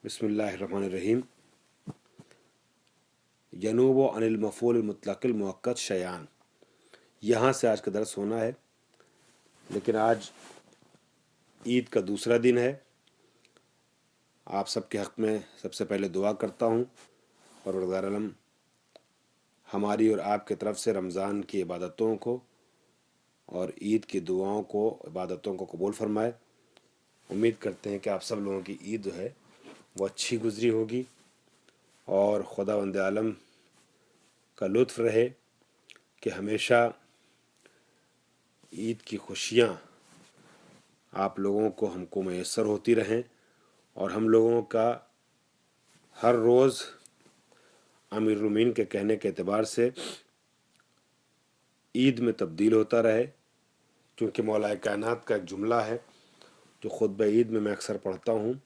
बिस्मिल्लाहिर्रहमानिर्रहीम। यनूब अनिल मफ़ूल मुतलक़िल मुअक्कद शयान, यहाँ से आज का दर्स होना है। लेकिन आज ईद का दूसरा दिन है। आप सबके हक़ में सबसे पहले दुआ करता हूँ, परवरदिगार आलम हमारी और आपकी तरफ से रमज़ान की इबादतों को और ईद की दुआओं को, इबादतों को कबूल फरमाए। उम्मीद करते हैं कि आप सब लोगों की ईद जो है वो अच्छी गुज़री होगी और खुदावंद आलम का लुत्फ़ रहे कि हमेशा ईद की खुशियाँ आप लोगों को, हमको मैसर होती रहें और हम लोगों का हर रोज़ अमीर रूमीन के कहने के एतबार से ईद में तब्दील होता रहे। क्योंकि मौलाए कायनात का एक जुमला है जो खुतबा ईद में मैं अक्सर पढ़ता हूँ।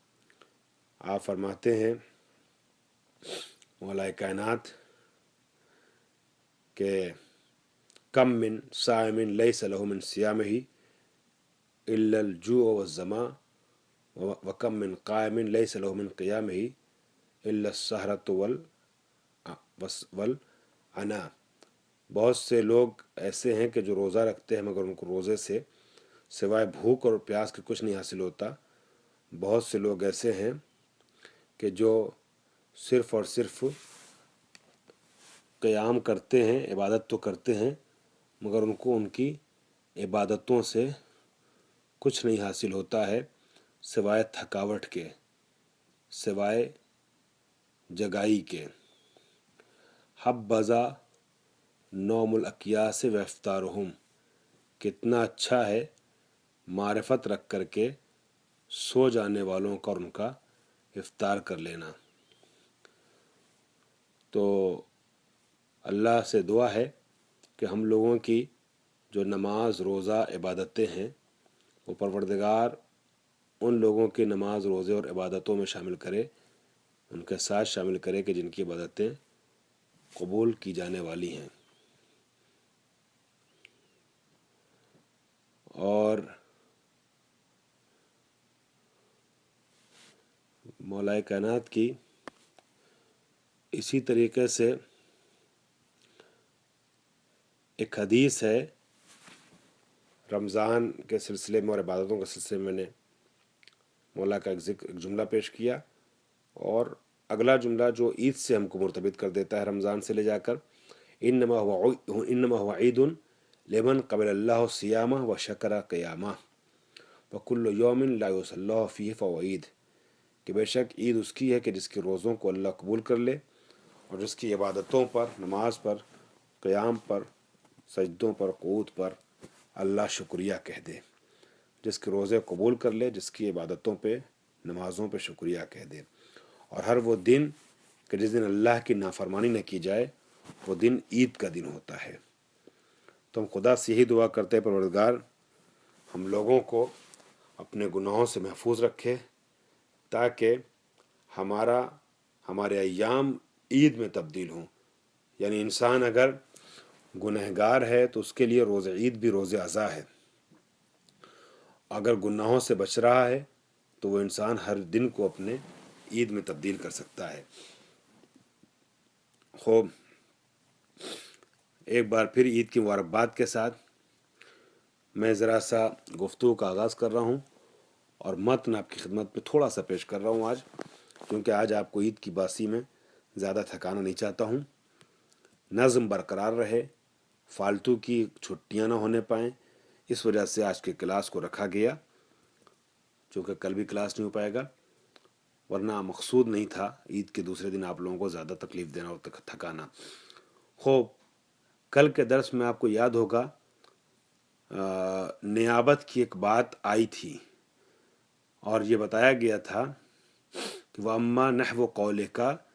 आप फरमाते हैं मौलाए कायनात के कम मिन साइमिन लैसा लहु मिन सियामिही इल्लल जू वज़्ज़मा व कम मिन कायमिन लैसा लहु मिन क़ियामिही इल्लस सहरतु वल अना। बहुत से लोग ऐसे हैं कि जो रोज़ा रखते हैं मगर उनको रोज़े से सिवाय भूख और प्यास के कुछ नहीं हासिल होता। बहुत से लोग ऐसे हैं कि जो सिर्फ़ और सिर्फ क़याम करते हैं, इबादत तो करते हैं मगर उनको उनकी इबादतों से कुछ नहीं हासिल होता है सिवाय थकावट के, सिवाय जगाई के। हब्बज़ा नौमुल अकियास व इफ्तारुहुम, कितना अच्छा है मारिफत रख कर के सो जाने वालों का और उनका इफ्तार कर लेना। तो अल्लाह से दुआ है कि हम लोगों की जो नमाज रोज़ा इबादतें हैं वो परवरदिगार उन लोगों की नमाज रोज़े और इबादतों में शामिल करे, उनके साथ शामिल करे कि जिनकी इबादतें कबूल की जाने वाली हैं। और मौलाए कायनात की इसी तरीके से एक हदीस है, रमज़ान के सिलसिले में और इबादतों के सिलसिले में मैंने मौला का एक जुमला पेश किया और अगला जुमला जो ईद से हमको मुर्तबित कर देता है रमज़ान से ले जाकर, इन्नमा हुवा ईदुन लिमन क़बलल्लाहु सियामह व शकरा क़ियामह व कुल्लु यौमिन ला युसल्लाहु फ़ीहि फ़हुव ईद, कि बेशक ईद उसकी है कि जिसके रोज़ों को अल्लाह कबूल कर ले और जिसकी इबादतों पर, नमाज पर, क़याम पर, सजदों पर, क़ुऊद पर अल्लाह शुक्रिया कह दे। जिसके रोज़े कबूल कर ले, जिसकी इबादतों पे, नमाज़ों पे शुक्रिया कह दे। और हर वो दिन कि जिस दिन अल्लाह की नाफरमानी न की जाए वो दिन ईद का दिन होता है। तो हम खुदा से यही दुआ करते हैं परवरदिगार हम लोगों को अपने गुनाहों से महफूज रखे ताकि हमारे अय्याम ईद में तब्दील हों। यानी इंसान अगर गुनहगार है तो उसके लिए रोज़ ईद भी रोज़ अज़ा है। अगर गुनाहों से बच रहा है तो वो इंसान हर दिन को अपने ईद में तब्दील कर सकता है। खूब, एक बार फिर ईद की मुबारकबाद के साथ मैं ज़रा सा गुफ्तगू का आगाज़ कर रहा हूँ और मतन आपकी खिदमत में थोड़ा सा पेश कर रहा हूँ आज, क्योंकि आज आपको ईद की बासी में ज़्यादा थकाना नहीं चाहता हूँ। नज़म बरकरार रहे, फालतू की छुट्टियाँ ना होने पाएँ, इस वजह से आज के क्लास को रखा गया, चूँकि कल भी क्लास नहीं हो पाएगा, वरना मकसूद नहीं था ईद के दूसरे दिन आप लोगों को ज़्यादा तकलीफ़ देना और थकाना। खूब, कल के दर्स में आपको याद होगा नियाबत की एक बात आई थी और ये बताया गया था कि वह अम्मा नहव कौले का,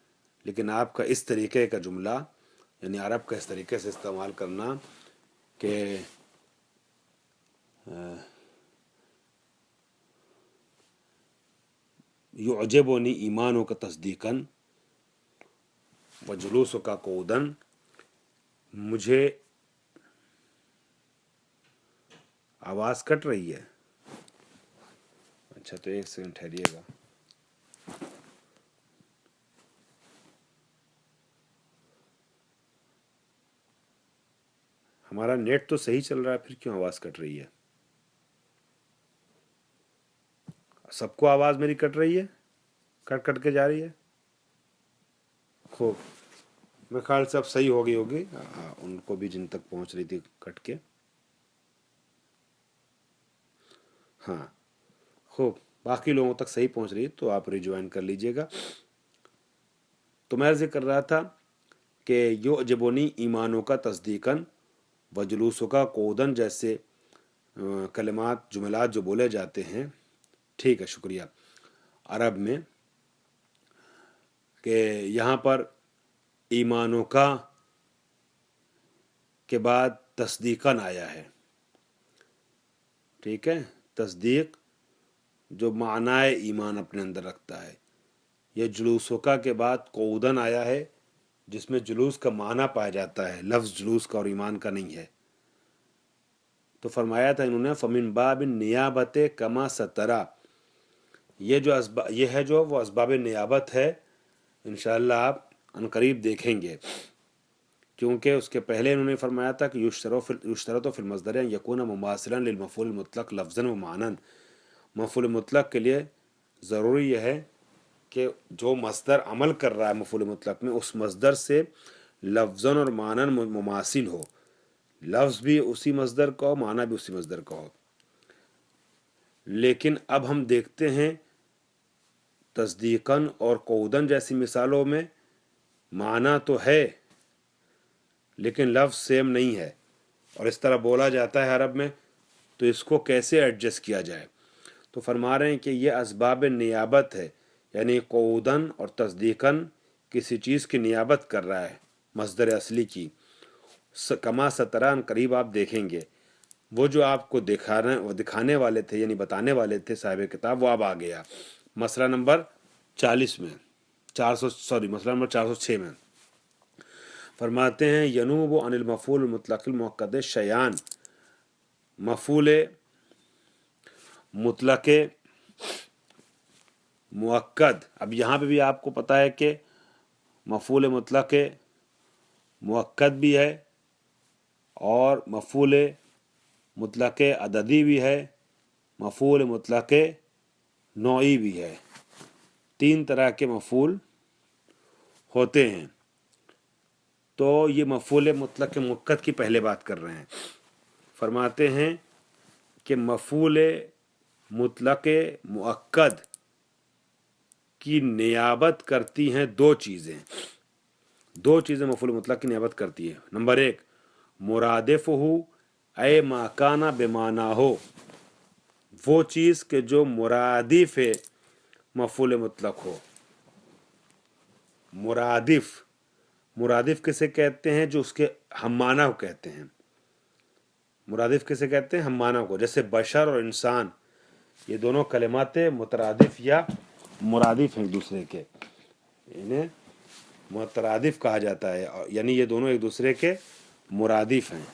लेकिन आपका इस तरीके का जुमला यानी अरब का इस तरीके से इस्तेमाल करना कि युअजबुनी ईमानो का तस्दीकन व जुलूसो का कूदन, मुझे आवाज़ कट रही है। अच्छा, तो एक सेकंड ठहरिएगा। हमारा नेट तो सही चल रहा है, फिर क्यों आवाज़ कट रही है? सबको आवाज़ मेरी कट रही है, कट कट के जा रही है? खूब, मेरे ख्याल से अब सही हो गई होगी उनको भी जिन तक पहुंच रही थी कट के। हाँ, खूब, बाकी लोगों तक सही पहुंच रही है तो आप रिज्वाइन कर लीजिएगा। तो मैं अर्ज़ कर रहा था कि यो जबोनी ईमानों का तस्दीकन व जुलूसों का कोदन जैसे कलिमात जुमलात जो बोले जाते हैं, ठीक है, शुक्रिया, अरब में, कि यहाँ पर ईमानों का के बाद तस्दीकन आया है, ठीक है, तस्दीक जो मानाए ईमान अपने अंदर रखता है। यह जुलूसों का के बाद कोदन आया है जिसमें जुलूस का माना पाया जाता है, लफ्ज़ जुलूस का और ईमान का नहीं है। तो फरमाया था इन्होंने फ़मिन बाबिन नियाबत कमा सतरा, ये है जो वो असबाब नियाबत है, इंशाअल्लाह आप अनकरीब देखेंगे, क्योंकि उसके पहले इन्होंने फरमाया था कि युश्तरतु फिल मस्दर अन यकून मुमासिलन लिल मफ़ऊल मुतलक लफ्ज़न व मानन। मफ़ऊल मुतलक के लिए ज़रूरी यह है कि जो मस्दर अमल कर रहा है मफ़ऊल मुतलक में, उस मस्दर से लफ्ज़न और मानन मुमासिल हो, लफ्ज़ भी उसी मस्दर का हो, माना भी उसी मस्दर का हो। लेकिन अब हम देखते हैं तस्दीकन और कौदन जैसी मिसालों में माना तो है लेकिन लफ्ज़ सेम नहीं है, और इस तरह बोला जाता है अरब में, तो इसको कैसे एडजस्ट किया जाए? तो फरमा रहे हैं कि ये असबाब नियाबत है, यानी कौदन और तस्दीकन किसी चीज़ की नियाबत कर रहा है मस्दर असली की। कमा सतरान करीब आप देखेंगे, वो जो आपको दिखाने वाले थे यानी बताने वाले थे साहिब किताब, वो अब आ गया मसला नंबर 40 में, मसला नंबर 406 में फरमाते हैं यनूब अनिल मफ़ूल मुतलक़िल मुअक्कद शयान, मफ़ूल मुतलक़ मुअक्कद। अब यहाँ पे भी आपको पता है कि मफ़ूल मुतलक़ मुअक्कद भी है और मफ़ूल मुतलक़ अददी भी है, मफ़ूल मुतलक़ नौई भी है। 3 तरह के मफ़ूल होते हैं। तो ये मफ़ूल मुतलक़ मुअक्कद की पहले बात कर रहे हैं। फरमाते हैं कि मफ़ूल मुतलक़ मुअक्कद की नियाबत करती हैं 2 चीज़ें मफ़ूल मुतलक़ की नियाबत करती है। नंबर 1, मुरादिफ़ुहु ऐ माकाना बेमाना हो, वो चीज़ के जो मुरादिफ़ मफ़ूल मुतलक़ हो। मुरादिफ़ किसे कहते हैं? जो उसके हम माना को कहते हैं। मुरादिफ़ किसे कहते हैं? हम माना को। जैसे बशर और इंसान, ये दोनों कलिमात मुतरादिफ़ या मुरादिफ़ हैं एक दूसरे के, इन्हें मुतरादिफ़ कहा जाता है, यानी ये दोनों एक दूसरे के मुरादिफ़ हैं,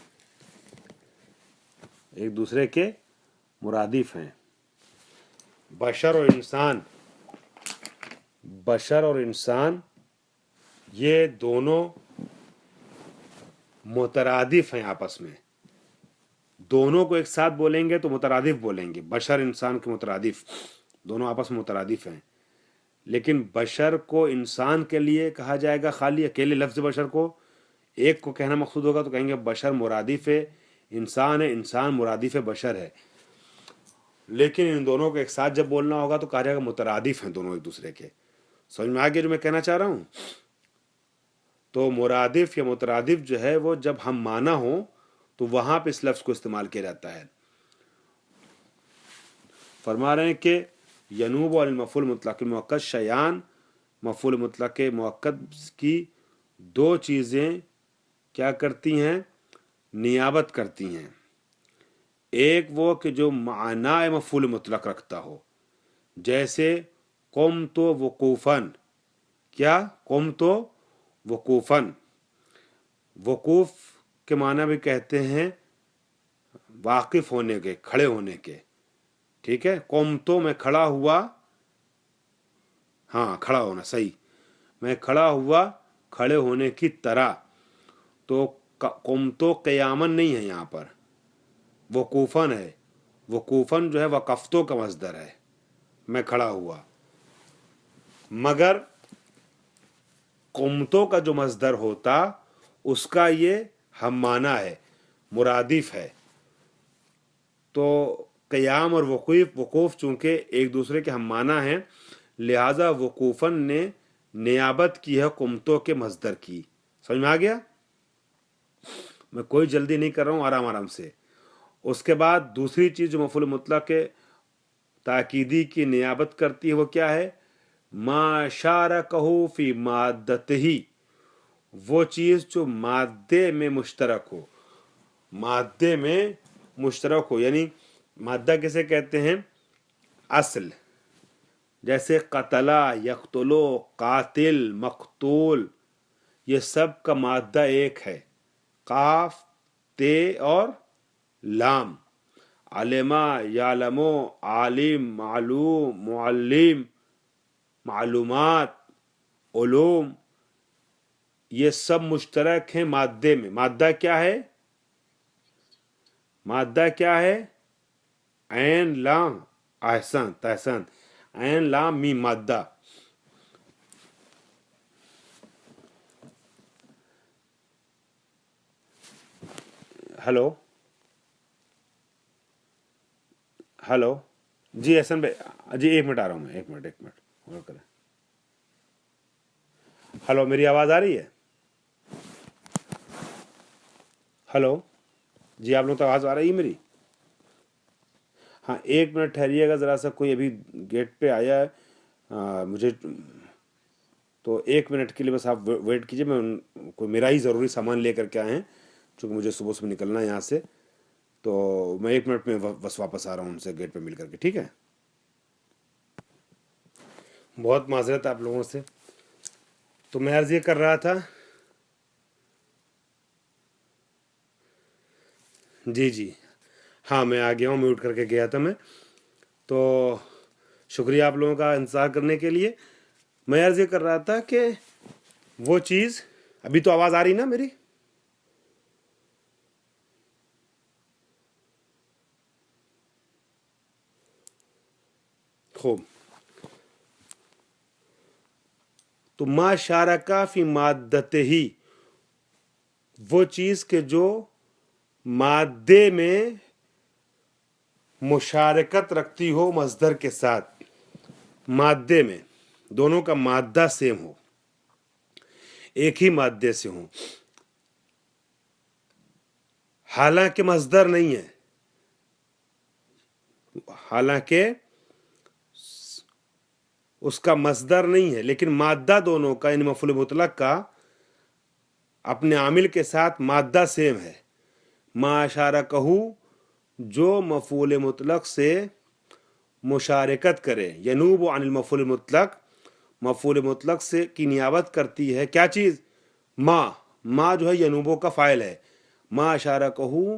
एक दूसरे के मुरादिफ़ हैं। बशर और इंसान ये दोनों मुतरादिफ़ हैं आपस में। दोनों को एक साथ बोलेंगे तो मुतरादिफ़ बोलेंगे, बशर इंसान के मुतरादिफ़, दोनों आपस में मुतरादिफ़ हैं। लेकिन बशर को इंसान के लिए कहा जाएगा खाली, अकेले लफ्ज़ बशर को एक को कहना मकसूद होगा तो कहेंगे बशर मुरादिफ़ इंसान है, इंसान मुरादिफ़ बशर है। लेकिन इन दोनों को एक साथ जब बोलना होगा तो कहा जाएगा मुतरादिफ़ हैं दोनों एक दूसरे के। समझ में आ गया जो मैं कहना चाह रहा हूँ? तो मुरादिफ़ या मुतरादिफ़ जो है वो जब हम माना हो तो वहाँ पे इस लफ्ज़ को इस्तेमाल किया जाता है। फरमा रहे हैं कि यनूब अल मफ़ूल मुतलक़ मुअक्कद शयान, मफ़ूल मुतलक़ मुअक्कद की 2 चीज़ें क्या करती हैं? नियाबत करती हैं। एक वो कि जो माना मफ़ूल मुतलक़ रखता हो, जैसे क़ुम तो वक़ूफ़न, क्या? क़ुम तो वक़ूफ़न, वक़ूफ़ के माना भी कहते हैं वाक़िफ़ होने के, खड़े होने के, ठीक है। क़ुम तो मैं खड़ा हुआ, हाँ खड़ा होना सही, मैं खड़ा हुआ खड़े होने की तरह। तो قمتو قیامن نہیں ہے یہاں پر، وقوفن ہے. وقوفن جو ہے وقفتو کا مصدر ہے، میں کھڑا ہوا. مگر قمتو کا جو مصدر ہوتا اس کا یہ ہم معنی ہے، مرادف ہے. تو قیام اور وقوف چونکہ ایک دوسرے کے ہم معنی ہیں، لہذا وقوفن نے نیابت کی ہے قمتو کے مصدر کی. سمجھ میں آ گیا؟ میں کوئی جلدی نہیں کر رہا ہوں، آرام آرام سے. اس کے بعد دوسری چیز جو مفعول مطلق کے تاکیدی کی نیابت کرتی ہے وہ کیا ہے؟ ما شارکہ فی مادتہ، وہ چیز جو مادے میں مشترک ہو. مادے میں مشترک ہو یعنی مادہ کسے کہتے ہیں؟ اصل. جیسے قتلا، یقتلو، قاتل، مقتول، یہ سب کا مادہ ایک ہے، قاف، تے اور لام. علما، یعلمو، عالم، معلوم، معلم، معلومات، علوم، یہ سب مشترک ہیں مادے میں. مادہ کیا ہے؟ مادہ کیا ہے؟ عین لام. احسنت احسنت، عین لام میم مادہ. ہلو ہلو جی احسن بھائی، جی ایک منٹ آ رہا ہوں میں، ایک منٹ اور کریں. ہلو، میری آواز آ رہی ہے؟ ہلو جی، آپ لوگوں تو آواز آ رہی ہے میری؟ ہاں ایک منٹ ٹھہریے گا ذرا سا، کوئی ابھی گیٹ پہ آیا ہے مجھے، تو ایک منٹ کے لیے بس آپ ویٹ کیجئے. میں کوئی میرا ہی ضروری سامان لے کر کے آئے ہیں چونکہ مجھے صبح صبح نکلنا ہے یہاں سے، تو میں ایک منٹ میں بس واپس آ رہا ہوں ان سے گیٹ پہ مل کر کے. ٹھیک ہے؟ بہت معذرت آپ لوگوں سے. تو میں عرض یہ کر رہا تھا، جی جی ہاں میں آ گیا ہوں، میوٹ کر کے گیا تھا میں. تو شکریہ آپ لوگوں کا انتظار کرنے کے لیے. میں عرض یہ کر رہا تھا کہ وہ چیز، ابھی تو آواز آ رہی نا میری؟ خوب. تو ما شارکا فی مادتہ ہی، وہ چیز کہ جو مادے میں مشارکت رکھتی ہو مصدر کے ساتھ. مادے میں دونوں کا مادہ سیم ہو، ایک ہی مادے سے ہوں، حالانکہ مصدر نہیں ہے، حالانکہ اس کا مصدر نہیں ہے، لیکن مادہ دونوں کا یعنی مفعول مطلق کا اپنے عامل کے ساتھ مادہ سیم ہے. ما شارکہ جو مفعول مطلق سے مشارکت کرے، ینوب عن المفعول مطلق، مفعول مطلق سے کی نیابت کرتی ہے کیا چیز؟ ما جو ہے ینوبو کا فاعل ہے. ما شارکہ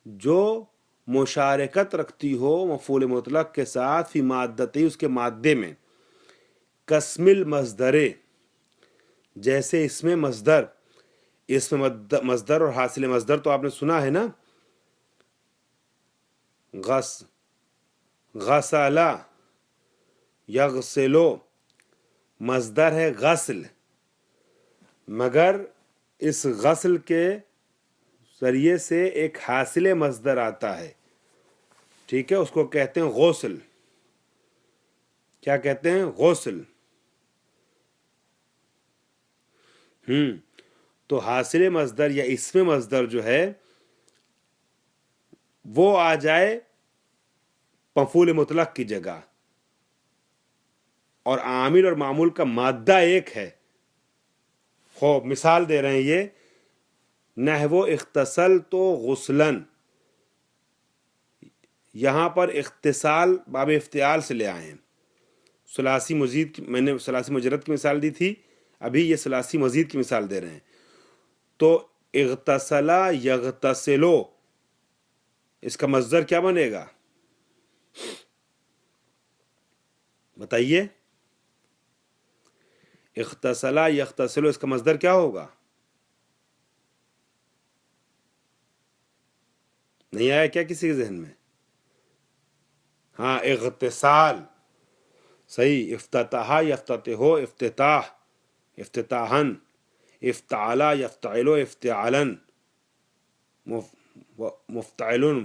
جو مشارکت رکھتی ہو مفعول مطلق کے ساتھ فی مادتی، اس کے مادے میں. قسم المصدر، جیسے اس میں مصدر، اس میں مصدر اور حاصل مصدر تو آپ نے سنا ہے نا. غسل، یغسلو، مصدر ہے غسل، مگر اس غسل کے ذریعے سے ایک حاصل مصدر آتا ہے. ٹھیک ہے؟ اس کو کہتے ہیں غسل. کیا کہتے ہیں؟ غسل. تو حاصل مصدر یا اسم مصدر جو ہے وہ آ جائے مفعول مطلق کی جگہ، اور عامل اور معمول کا مادہ ایک ہے. خوب مثال دے رہے ہیں یہ، نحو اغتسل تو غسلن، یہاں پر اغتسال باب افتعال سے لے آئے ہیں. ثلاثی مزید، میں نے ثلاثی مجرد کی مثال دی تھی، ابھی یہ ثلاثی مزید کی مثال دے رہے ہیں. تو اغتسلا یغتسلو، اس کا مصدر کیا بنے گا؟ بتائیے. اغتسلا یغتسلو، اس کا مصدر کیا ہوگا؟ نہیں آیا کیا کسی کے ذہن میں؟ ہاں اغتسال، صحیح. افتتاح یفتتح افتتاح، افتتاحن، افتعلا یفتعل افتعالا، مفتعلن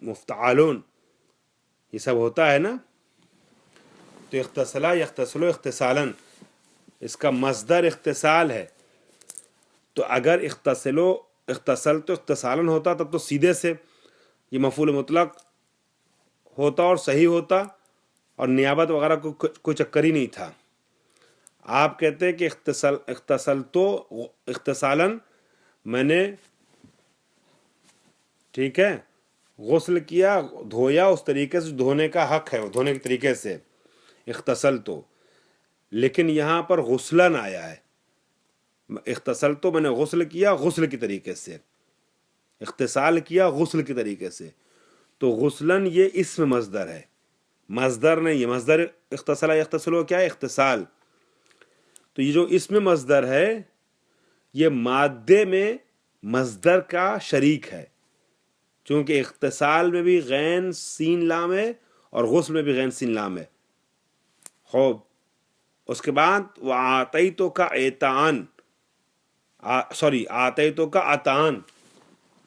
مفتعلون، یہ سب ہوتا ہے نا. تو اغتسلا یغتسل اغتسالا، اس کا مصدر اغتسال ہے. تو اگر اغتسل تو اغتسالا ہوتا تب تو سیدھے سے یہ مفعول مطلق ہوتا اور صحیح ہوتا اور نیابت وغیرہ کو کوئی چکر ہی نہیں تھا. آپ کہتے کہ اغتسل تو اغتسالاً، میں نے ٹھیک ہے غسل کیا، دھویا اس طریقے سے دھونے کا حق ہے، وہ دھونے کے طریقے سے اغتسل تو. لیکن یہاں پر غسلن آیا ہے. اغتسل تو میں نے غسل کیا غسل کے طریقے سے، اغتسال کیا غسل کے طریقے سے. تو غسلن یہ اسم مصدر ہے، مصدر نہیں ہے. مصدر اغتسل یغتسل کیا ہے؟ اغتسال. تو یہ جو اسم مصدر ہے یہ مادے میں مصدر کا شریک ہے، چونکہ اغتسال میں بھی غین سین لام ہے اور غسل میں بھی غین سین لام ہے. خوب، اس کے بعد وآتیتو کا ایتان، آتیتو کا اتان.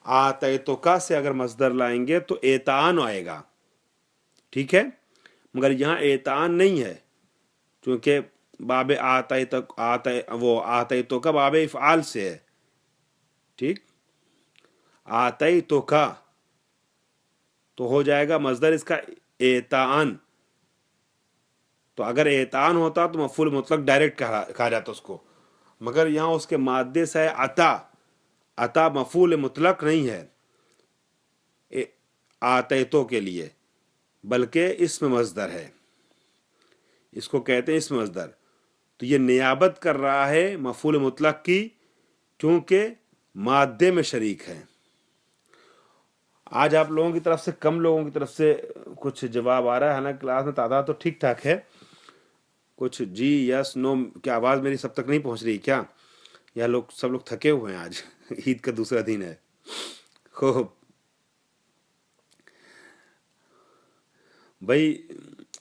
آتیتو کا سے اگر مصدر لائیں گے تو ایتان آئے گا، ٹھیک ہے. مگر یہاں ایتان نہیں ہے، چونکہ باب آتیتو کا باب افعال سے ہے. ٹھیک، آتیتو کا تو ہو جائے گا مصدر اس کا ایتان. تو اگر ایتان ہوتا تو مفعول مطلق ڈائریکٹ کہا جاتا اس کو، مگر یہاں اس کے مادے سے ہے عطا. عطا مفعول مطلق نہیں ہے آتیتو کے لیے، بلکہ اسم مصدر ہے، اس کو کہتے ہیں اسم مصدر. تو یہ نیابت کر رہا ہے مفعول مطلق کی، کیونکہ مادے میں شریک ہے. آج آپ لوگوں کی طرف سے، کم لوگوں کی طرف سے کچھ جواب آ رہا ہے، حالانکہ کلاس میں تعداد تو ٹھیک ٹھاک ہے. کچھ جی یس نو، کیا آواز میری سب تک نہیں پہنچ رہی کیا؟ یا سب لوگ تھکے ہوئے ہیں؟ آج عید کا دوسرا دن ہے. خوب بھائی،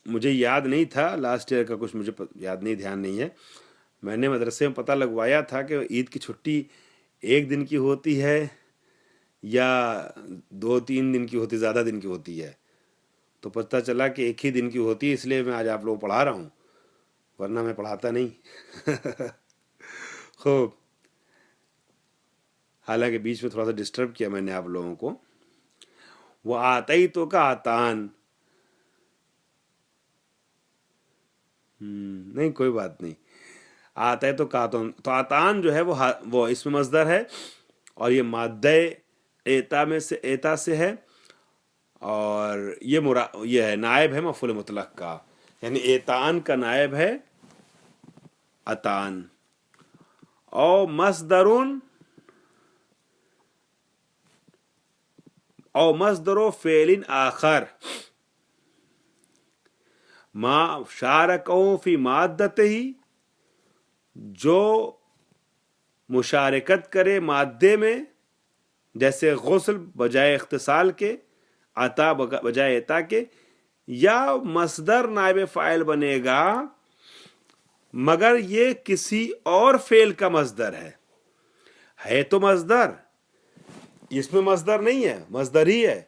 مجھے یاد نہیں تھا لاسٹ ایئر کا، کچھ مجھے یاد نہیں، دھیان نہیں ہے. میں نے مدرسے میں پتہ لگوایا تھا کہ عید کی چھٹی 1 دن کی ہوتی ہے یا 2-3 دن کی ہوتی، زیادہ دن کی ہوتی ہے. تو پتہ چلا کہ 1 ہی دن کی ہوتی ہے، اس لیے میں آج آپ لوگوں کو پڑھا رہا ہوں، ورنہ میں پڑھاتا نہیں. خوب، حالانکہ بیچ میں تھوڑا سا ڈسٹرب کیا میں نے آپ لوگوں کو. وہ آتیتو کا آتان، نہیں کوئی بات نہیں. آتیتو کا آتان، تو آتان جو ہے وہ اسم مصدر ہے، اور یہ مادہ ایتا سے ہے، اور یہ ہے نائب ہے مفعول مطلق کا، یعنی ایتان کا نائب ہے اتان. او مصدر فعل آخر ما شارکوں فی مادت ہی، جو مشارکت کرے مادے میں، جیسے غسل بجائے اغتسال کے، عطا بجائے عطا کے. یا مصدر نائب فاعل بنے گا مگر یہ کسی اور فعل کا مصدر ہے تو مصدر، اس میں مصدر نہیں ہے، مصدر ہی ہے،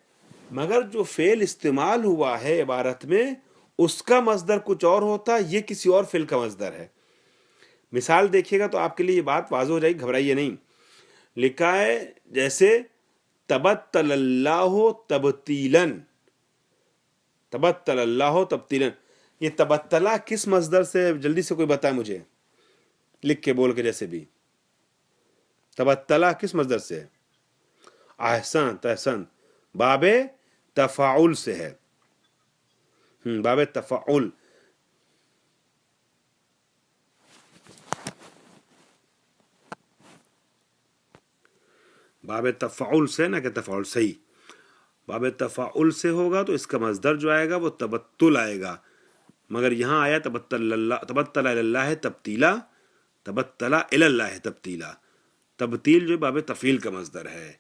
مگر جو فعل استعمال ہوا ہے عبارت میں اس کا مصدر کچھ اور ہوتا، یہ کسی اور فعل کا مصدر ہے. مثال دیکھیے گا تو آپ کے لیے یہ بات واضح ہو جائے گی، گھبرائیے نہیں. لکھا ہے جیسے تبتل اللہ تبتیلاً، تبتل اللہ تبتیلاً. یہ تبتلا کس مصدر سے؟ جلدی سے کوئی بتائے مجھے، لکھ کے بول کے. جیسے بھی تبتلا کس مصدر سے ہے؟ احسن، باب تفاعل سے ہے. باب تفاعل. باب تفاعل سے نہ کہ تفاعل، صحیح. باب تفاعل سے ہوگا تو اس کا مصدر جو آئے گا وہ تبتل آئے گا، مگر یہاں آیا تبتل اللہ ہے تبتیلا، تبتلا اللہ ہے تبتیلا. تبتیل جو باب تفعیل کا مصدر ہے.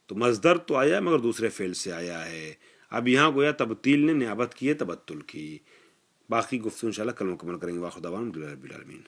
تو مصدر تو آیا مگر دوسرے فعل سے آیا ہے. اب یہاں گویا تبتیل نے نیابت کی ہے تبتل کی. باقی گفتگو انشاءاللہ کل مکمل کریں گے. واخر دعوانا الحمدللہ رب العالمین.